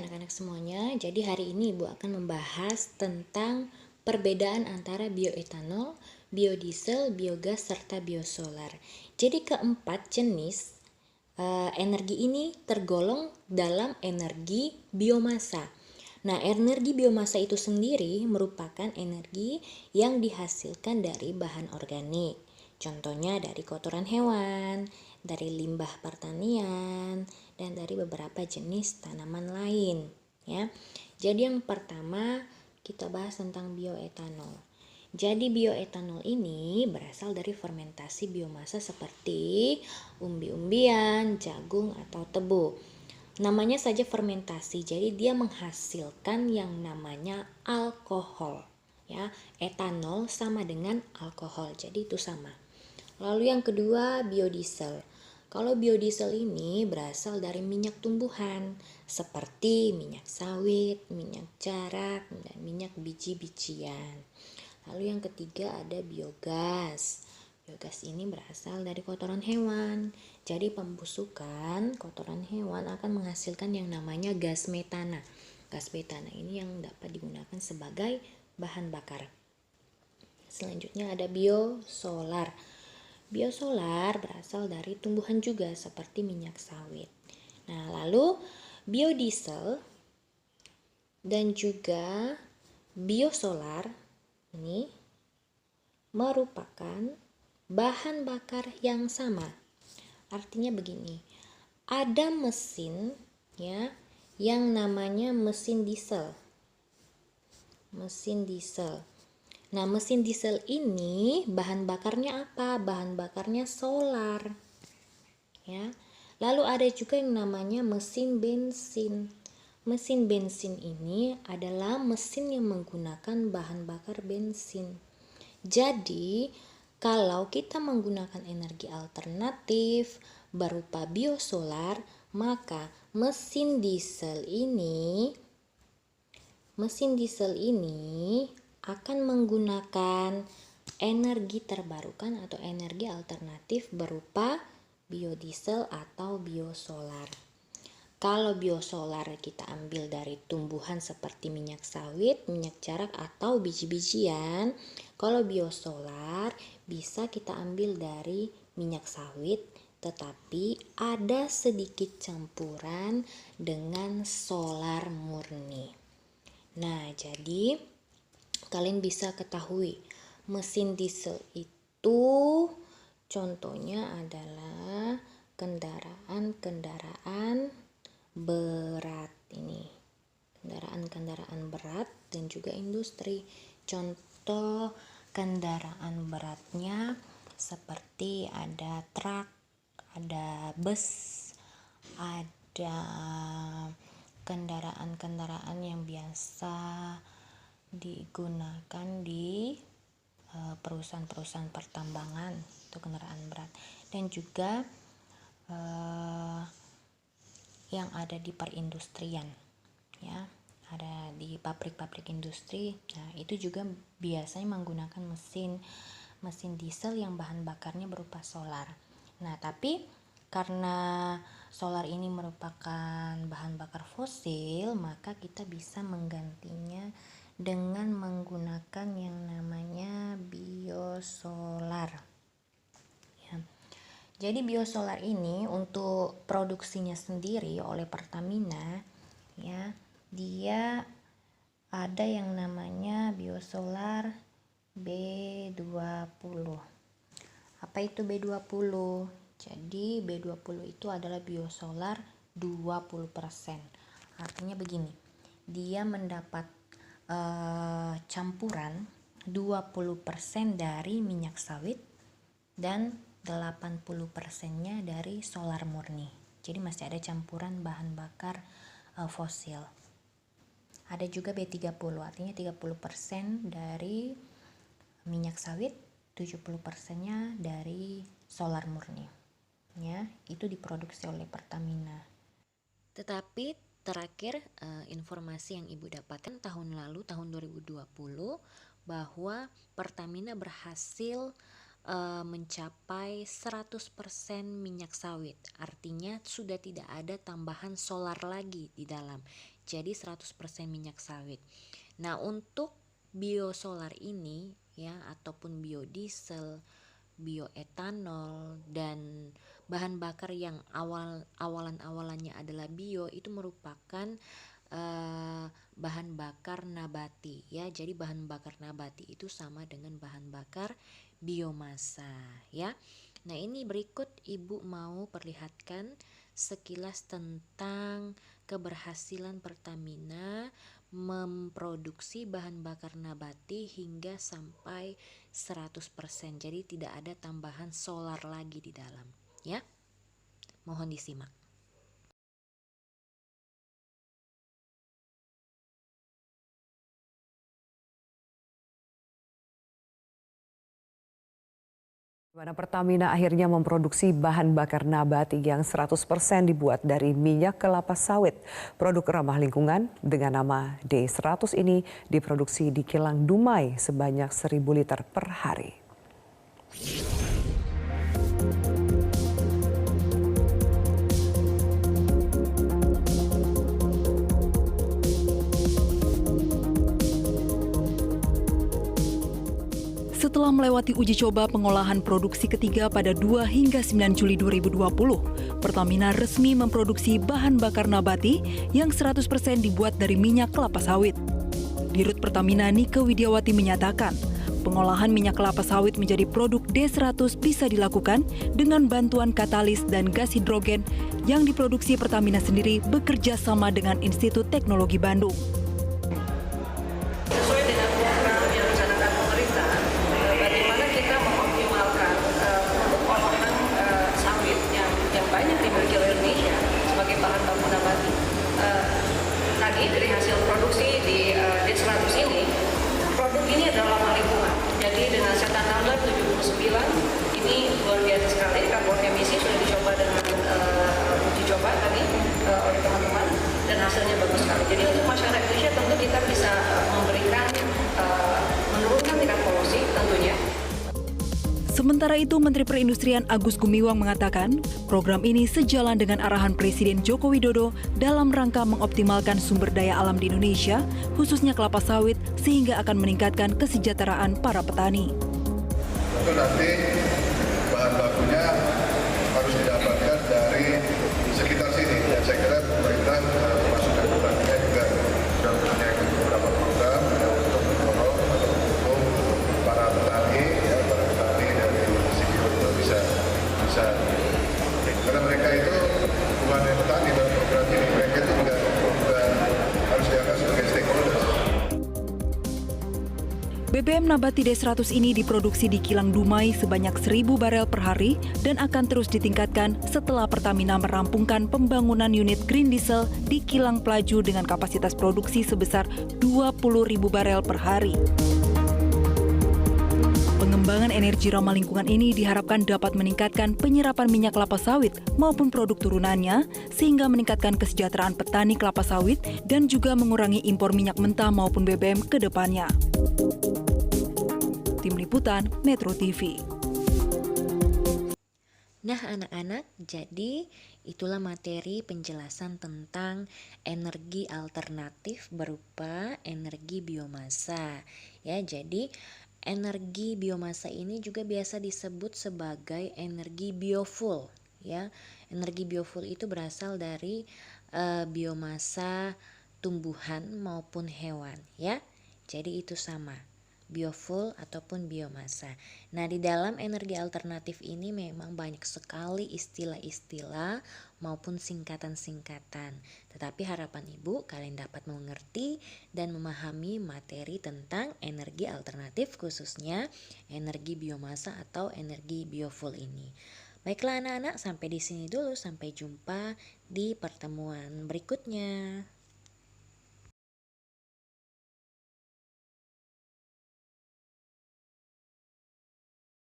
anak-anak semuanya. Jadi hari ini Ibu akan membahas tentang perbedaan antara bioetanol, biodiesel, biogas, serta biosolar. Jadi keempat jenis energi ini tergolong dalam energi biomasa. Nah, energi biomasa itu sendiri merupakan energi yang dihasilkan dari bahan organik. Contohnya dari kotoran hewan, dari limbah pertanian, dan dari beberapa jenis tanaman lain, ya. Jadi yang pertama kita bahas tentang bioetanol. Jadi bioetanol ini berasal dari fermentasi biomasa seperti umbi-umbian, jagung, atau tebu. Namanya saja fermentasi, jadi dia menghasilkan yang namanya alkohol. Ya, etanol sama dengan alkohol, jadi itu sama. Lalu yang kedua, biodiesel. Kalau biodiesel ini berasal dari minyak tumbuhan seperti minyak sawit, minyak jarak, dan minyak biji-bijian. Lalu yang ketiga ada biogas. Biogas ini berasal dari kotoran hewan. Jadi pembusukan kotoran hewan akan menghasilkan yang namanya gas metana. Gas metana ini yang dapat digunakan sebagai bahan bakar. Selanjutnya ada biosolar. Biosolar berasal dari tumbuhan juga seperti minyak sawit. Nah, lalu biodiesel dan juga biosolar ini merupakan bahan bakar yang sama. Artinya begini, ada mesin ya yang namanya mesin diesel. Mesin diesel. Nah, mesin diesel ini bahan bakarnya apa? Bahan bakarnya solar. Ya. Lalu ada juga yang namanya mesin bensin. Mesin bensin ini adalah mesin yang menggunakan bahan bakar bensin. Jadi, kalau kita menggunakan energi alternatif berupa biosolar, maka mesin diesel ini akan menggunakan energi terbarukan atau energi alternatif berupa biodiesel atau biosolar. Kalau biosolar kita ambil dari tumbuhan seperti minyak sawit, minyak jarak, atau biji-bijian. Kalau biosolar bisa kita ambil dari minyak sawit, tetapi ada sedikit campuran dengan solar murni. Nah, jadi kalian bisa ketahui mesin diesel itu contohnya adalah kendaraan-kendaraan berat ini. Kendaraan-kendaraan berat dan juga industri. Contoh kendaraan beratnya seperti ada truk, ada bus, ada kendaraan-kendaraan yang biasa digunakan di perusahaan-perusahaan pertambangan, itu kendaraan berat, dan juga yang ada di perindustrian, ya, ada di pabrik-pabrik industri. Nah, itu juga biasanya menggunakan mesin diesel yang bahan bakarnya berupa solar. Nah, tapi karena solar ini merupakan bahan bakar fosil, maka kita bisa menggantinya dengan menggunakan yang namanya biosolar. Ya. Jadi biosolar ini untuk produksinya sendiri oleh Pertamina, ya, dia ada yang namanya biosolar B20. Apa itu B20? Jadi B20 itu adalah biosolar 20%. Artinya begini, dia mendapat campuran 20% dari minyak sawit dan 80%-nya dari solar murni. Jadi masih ada campuran bahan bakar fosil. Ada juga B30, artinya 30% dari minyak sawit, 70%-nya dari solar murni. Ya, itu diproduksi oleh Pertamina. Tetapi terakhir informasi yang Ibu dapatkan tahun lalu, tahun 2020, bahwa Pertamina berhasil mencapai 100% minyak sawit. Artinya sudah tidak ada tambahan solar lagi di dalam. jadi 100% minyak sawit. Nah, untuk biosolar ini ya, ataupun biodiesel, bioetanol, dan bahan bakar yang awalannya adalah bio, itu merupakan bahan bakar nabati ya. Jadi bahan bakar nabati itu sama dengan bahan bakar biomasa ya. Nah, ini berikut Ibu mau perlihatkan sekilas tentang keberhasilan Pertamina memproduksi bahan bakar nabati hingga sampai 100%. Jadi tidak ada tambahan solar lagi di dalam ya. Mohon disimak. Di mana Pertamina akhirnya memproduksi bahan bakar nabati yang 100% dibuat dari minyak kelapa sawit. Produk ramah lingkungan dengan nama D100 ini diproduksi di kilang Dumai sebanyak 1.000 liter per hari. Setelah melewati uji coba pengolahan produksi ketiga pada 2 hingga 9 Juli 2020, Pertamina resmi memproduksi bahan bakar nabati yang 100% dibuat dari minyak kelapa sawit. Dirut Pertamina Nike Widiawati menyatakan, pengolahan minyak kelapa sawit menjadi produk D100 bisa dilakukan dengan bantuan katalis dan gas hidrogen yang diproduksi Pertamina sendiri bekerja sama dengan Institut Teknologi Bandung. Sesuai dengan program yang dicanangkan pemerintah, bagaimana kita mengoptimalkan produk olahan sawit yang banyak dimiliki oleh Indonesia sebagai bahan baku nabati. Tadi dari hasil produksi di D100 ini, produk ini adalah ramah lingkungan. Jadi dengan setan number 79, ini luar biasa sekali. Karbon emisi sudah dicoba dengan uji coba tadi oleh teman-teman dan hasilnya bagus sekali. Jadi untuk masyarakat Indonesia tentu kita bisa memberikan menurunkan tingkat polusi tentunya. Sementara itu, Menteri Perindustrian Agus Gumiwang mengatakan, program ini sejalan dengan arahan Presiden Joko Widodo dalam rangka mengoptimalkan sumber daya alam di Indonesia, khususnya kelapa sawit, sehingga akan meningkatkan kesejahteraan para petani. Itu nanti bahan bakunya harus didapatkan dari sekitar sini. Dan saya kira pemerintah termasuk dari Pertamina juga sudah punya beberapa program untuk mendorong atau mendukung para petani dari segi untuk bisa karena mereka itu bukan yang petani dalam program ini, mereka itu juga harus dianggap sebagai stakeholders. BBM nabati D100 ini diproduksi di kilang Dumai sebanyak 1.000 barel per hari dan akan terus ditingkatkan setelah Pertamina merampungkan pembangunan unit green diesel di kilang Pelaju dengan kapasitas produksi sebesar 20.000 barel per hari. Pengembangan energi ramah lingkungan ini diharapkan dapat meningkatkan penyerapan minyak kelapa sawit maupun produk turunannya, sehingga meningkatkan kesejahteraan petani kelapa sawit dan juga mengurangi impor minyak mentah maupun BBM ke depannya. Tim Liputan Metro TV. Nah, anak-anak, jadi itulah materi penjelasan tentang energi alternatif berupa energi biomasa. Ya, jadi energi biomasa ini juga biasa disebut sebagai energi biofuel. Ya, energi biofuel itu berasal dari biomasa tumbuhan maupun hewan. Ya, jadi itu sama. Biofuel ataupun biomasa. Nah, di dalam energi alternatif ini memang banyak sekali istilah-istilah maupun singkatan-singkatan. Tetapi harapan Ibu kalian dapat mengerti dan memahami materi tentang energi alternatif, khususnya energi biomasa atau energi biofuel ini. Baiklah anak-anak, sampai di sini dulu. Sampai jumpa di pertemuan berikutnya.